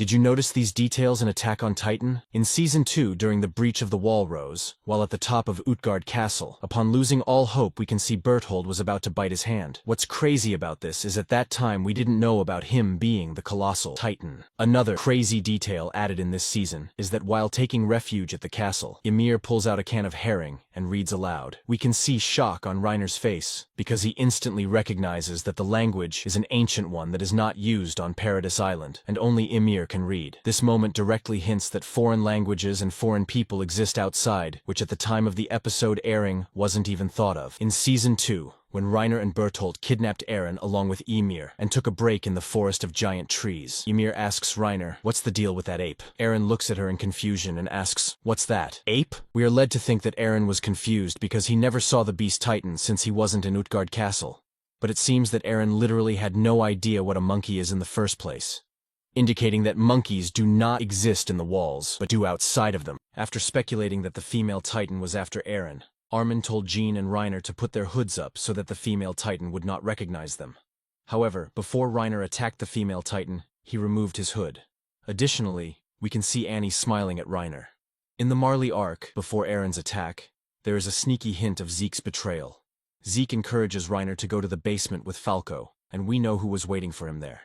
Did you notice these details in Attack on Titan? In Season 2, during the breach of the wall rose, while at the top of Utgard Castle, upon losing all hope we can see Berthold was about to bite his hand. What's crazy about this is at that time we didn't know about him being the colossal Titan. Another crazy detail added in this season is that while taking refuge at the castle, Ymir pulls out a can of herring and reads aloud. We can see shock on Reiner's face, because he instantly recognizes that the language is an ancient one that is not used on Paradise Island, and only Ymir can read. This moment directly hints that foreign languages and foreign people exist outside, which at the time of the episode airing wasn't even thought of. In Season 2, when Reiner and Berthold kidnapped Eren along with Ymir and took a break in the forest of giant trees, Ymir asks Reiner, "What's the deal with that ape?" Eren looks at her in confusion and asks, "What's that? Ape?" We are led to think that Eren was confused because he never saw the Beast Titan since he wasn't in Utgard Castle. But it seems that Eren literally had no idea what a monkey is in the first place, indicating that monkeys do not exist in the walls, but do outside of them. After speculating that the female Titan was after Eren, Armin told Jean and Reiner to put their hoods up so that the female Titan would not recognize them. However, before Reiner attacked the female Titan, he removed his hood. Additionally, we can see Annie smiling at Reiner. In the Marley arc, before Eren's attack, there is a sneaky hint of Zeke's betrayal. Zeke encourages Reiner to go to the basement with Falco, and we know who was waiting for him there.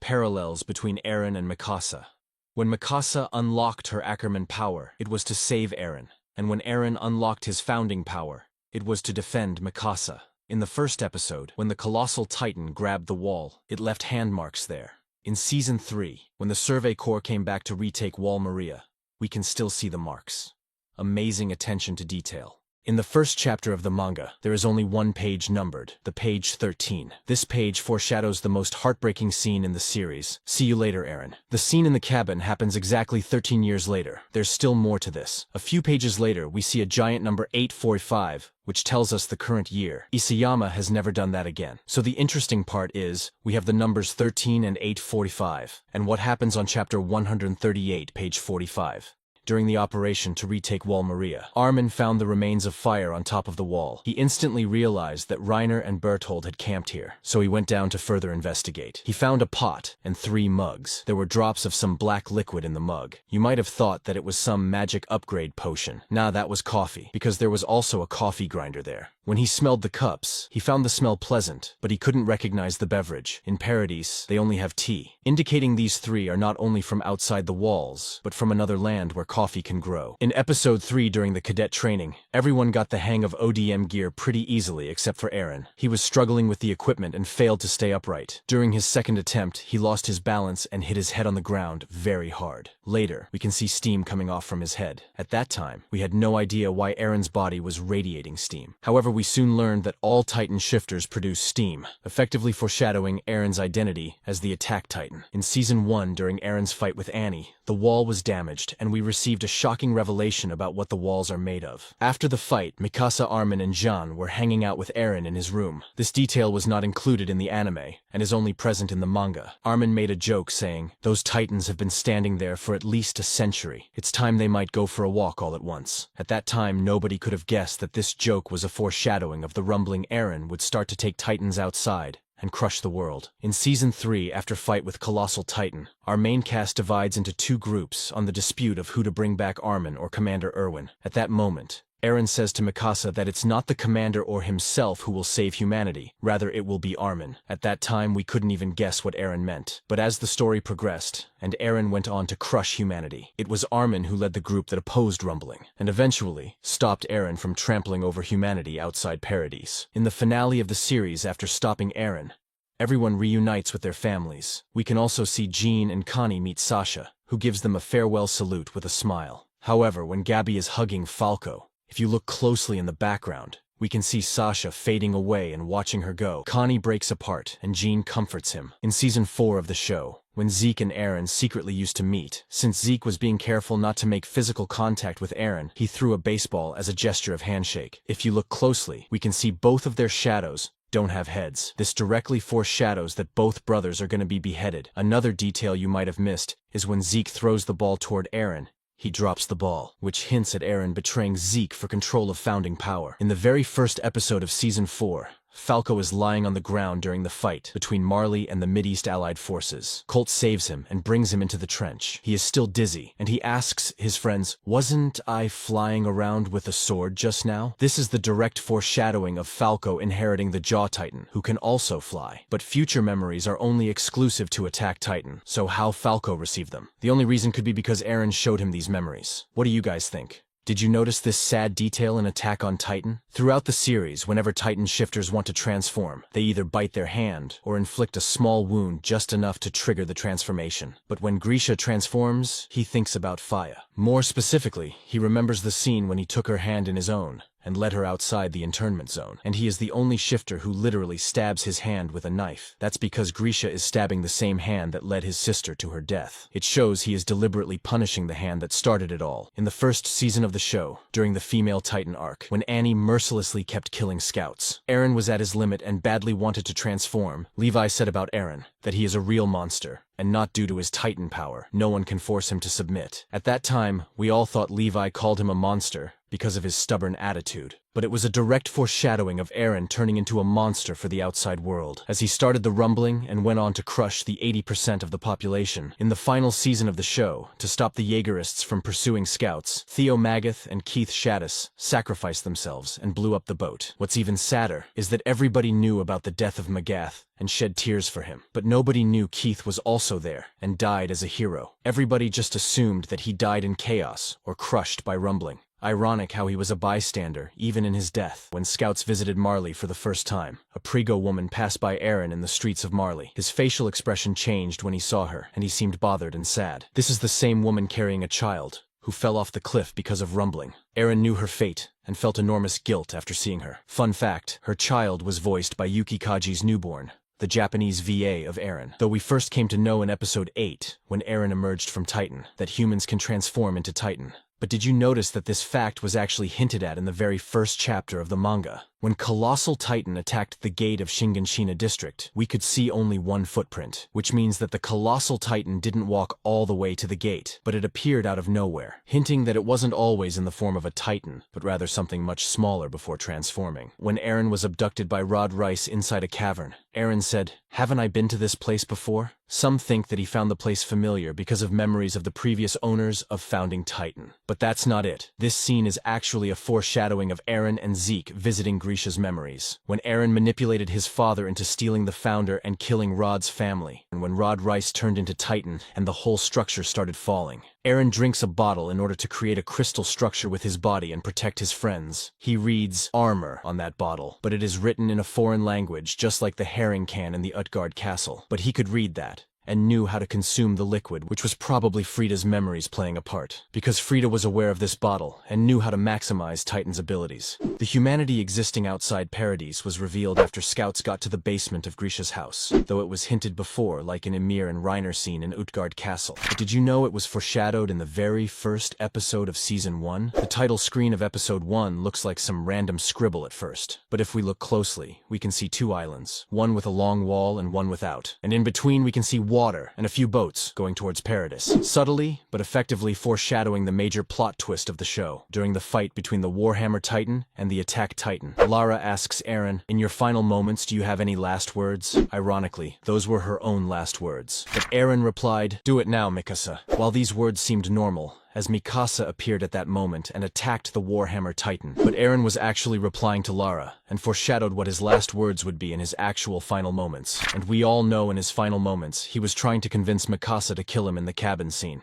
Parallels between Eren and Mikasa. When Mikasa unlocked her Ackerman power, it was to save Eren. And when Eren unlocked his founding power, it was to defend Mikasa. In the first episode, when the colossal Titan grabbed the wall, it left hand marks there. In Season 3, when the Survey Corps came back to retake Wall Maria, we can still see the marks. Amazing attention to detail. In the first chapter of the manga, there is only one page numbered, the page 13. This page foreshadows the most heartbreaking scene in the series. See you later, Eren. The scene in the cabin happens exactly 13 years later. There's still more to this. A few pages later, we see a giant number 845, which tells us the current year. Isayama has never done that again. So the interesting part is, we have the numbers 13 and 845. And what happens on chapter 138, page 45? During the operation to retake Wall Maria, Armin found the remains of fire on top of the wall. He instantly realized that Reiner and Berthold had camped here, so he went down to further investigate. He found a pot and 3 mugs. There were drops of some black liquid in the mug. You might have thought that it was some magic upgrade potion. Nah, that was coffee, because there was also a coffee grinder there. When he smelled the cups, he found the smell pleasant, but he couldn't recognize the beverage. In Paradise, they only have tea, indicating these 3 are not only from outside the walls, but from another land where coffee can grow. In Episode 3 during the cadet training, everyone got the hang of ODM gear pretty easily except for Eren. He was struggling with the equipment and failed to stay upright. During his second attempt, he lost his balance and hit his head on the ground very hard. Later, we can see steam coming off from his head. At that time, we had no idea why Eren's body was radiating steam. However, we soon learned that all Titan shifters produce steam, effectively foreshadowing Eren's identity as the Attack Titan. In Season 1, during Eren's fight with Annie, the wall was damaged, and we received a shocking revelation about what the walls are made of. After the fight, Mikasa, Armin, and Jean were hanging out with Eren in his room. This detail was not included in the anime, and is only present in the manga. Armin made a joke saying, "Those Titans have been standing there for at least a century. It's time they might go for a walk all at once." At that time, nobody could have guessed that this joke was a foreshadowing of the rumbling Eren would start to take Titans outside and crush the world. In Season 3, after fight with Colossal Titan, our main cast divides into 2 groups on the dispute of who to bring back, Armin or Commander Erwin. At that moment, Eren says to Mikasa that it's not the commander or himself who will save humanity, rather it will be Armin. At that time, we couldn't even guess what Eren meant. But as the story progressed, and Eren went on to crush humanity, it was Armin who led the group that opposed rumbling, and eventually stopped Eren from trampling over humanity outside Paradise. In the finale of the series, after stopping Eren, everyone reunites with their families. We can also see Jean and Connie meet Sasha, who gives them a farewell salute with a smile. However, when Gabby is hugging Falco, if you look closely in the background, we can see Sasha fading away and watching her go. Connie breaks apart, and Jean comforts him. In Season 4 of the show, when Zeke and Eren secretly used to meet, since Zeke was being careful not to make physical contact with Eren, he threw a baseball as a gesture of handshake. If you look closely, we can see both of their shadows don't have heads. This directly foreshadows that both brothers are going to be beheaded. Another detail you might have missed is when Zeke throws the ball toward Eren, he drops the ball, which hints at Eren betraying Zeke for control of founding power. In the very first episode of Season 4, Falco is lying on the ground during the fight between Marley and the Mideast Allied forces. Colt saves him and brings him into the trench. He is still dizzy, and he asks his friends, "Wasn't I flying around with a sword just now?" This is the direct foreshadowing of Falco inheriting the Jaw Titan, who can also fly. But future memories are only exclusive to Attack Titan, so how Falco received them? The only reason could be because Eren showed him these memories. What do you guys think? Did you notice this sad detail in Attack on Titan? Throughout the series, whenever Titan shifters want to transform, they either bite their hand or inflict a small wound just enough to trigger the transformation. But when Grisha transforms, he thinks about Faya. More specifically, he remembers the scene when he took her hand in his own and led her outside the internment zone. And he is the only shifter who literally stabs his hand with a knife. That's because Grisha is stabbing the same hand that led his sister to her death. It shows he is deliberately punishing the hand that started it all. In the first season of the show, during the female Titan arc, when Annie mercilessly kept killing scouts, Eren was at his limit and badly wanted to transform. Levi said about Eren that he is a real monster, and not due to his Titan power. No one can force him to submit. At that time, we all thought Levi called him a monster because of his stubborn attitude. But it was a direct foreshadowing of Eren turning into a monster for the outside world, as he started the rumbling and went on to crush the 80% of the population. In the final season of the show, to stop the Jaegerists from pursuing scouts, Theo Magath and Keith Shaddis sacrificed themselves and blew up the boat. What's even sadder is that everybody knew about the death of Magath and shed tears for him. But nobody knew Keith was also there and died as a hero. Everybody just assumed that he died in chaos or crushed by rumbling. Ironic how he was a bystander, even in his death. When scouts visited Marley for the first time, a Prego woman passed by Eren in the streets of Marley. His facial expression changed when he saw her, and he seemed bothered and sad. This is the same woman carrying a child who fell off the cliff because of rumbling. Eren knew her fate and felt enormous guilt after seeing her. Fun fact, her child was voiced by Yuki Kaji's newborn, the Japanese VA of Eren. Though we first came to know in episode 8, when Eren emerged from Titan, that humans can transform into Titan. But did you notice that this fact was actually hinted at in the very first chapter of the manga? When Colossal Titan attacked the gate of Shiganshina district, we could see only one footprint, which means that the Colossal Titan didn't walk all the way to the gate, but it appeared out of nowhere, hinting that it wasn't always in the form of a Titan, but rather something much smaller before transforming. When Eren was abducted by Rod Rice inside a cavern, Eren said, "Haven't I been to this place before?" Some think that he found the place familiar because of memories of the previous owners of founding Titan. But that's not it. This scene is actually a foreshadowing of Eren and Zeke visiting Grisha's memories, when Eren manipulated his father into stealing the founder and killing Rod's family, and when Rod Rice turned into Titan and the whole structure started falling. Eren drinks a bottle in order to create a crystal structure with his body and protect his friends. He reads armor on that bottle, but it is written in a foreign language just like the herring can in the Utgard castle. But he could read that, and knew how to consume the liquid, which was probably Frida's memories playing a part, because Frida was aware of this bottle and knew how to maximize Titan's abilities. The humanity existing outside Paradise was revealed after scouts got to the basement of Grisha's house, though it was hinted before, like in Ymir and Reiner scene in Utgard Castle. But did you know it was foreshadowed in the very first episode of Season 1? The title screen of Episode 1 looks like some random scribble at first, but if we look closely, we can see two islands, one with a long wall and one without, and in between we can see water and a few boats going towards Paradise, subtly but effectively foreshadowing the major plot twist of the show. During the fight between the Warhammer Titan and the Attack Titan, Lara asks Eren, "In your final moments, do you have any last words?" Ironically, those were her own last words. But Eren replied, "Do it now, Mikasa." While these words seemed normal, as Mikasa appeared at that moment and attacked the Warhammer Titan. But Eren was actually replying to Lara, and foreshadowed what his last words would be in his actual final moments. And we all know in his final moments, he was trying to convince Mikasa to kill him in the cabin scene.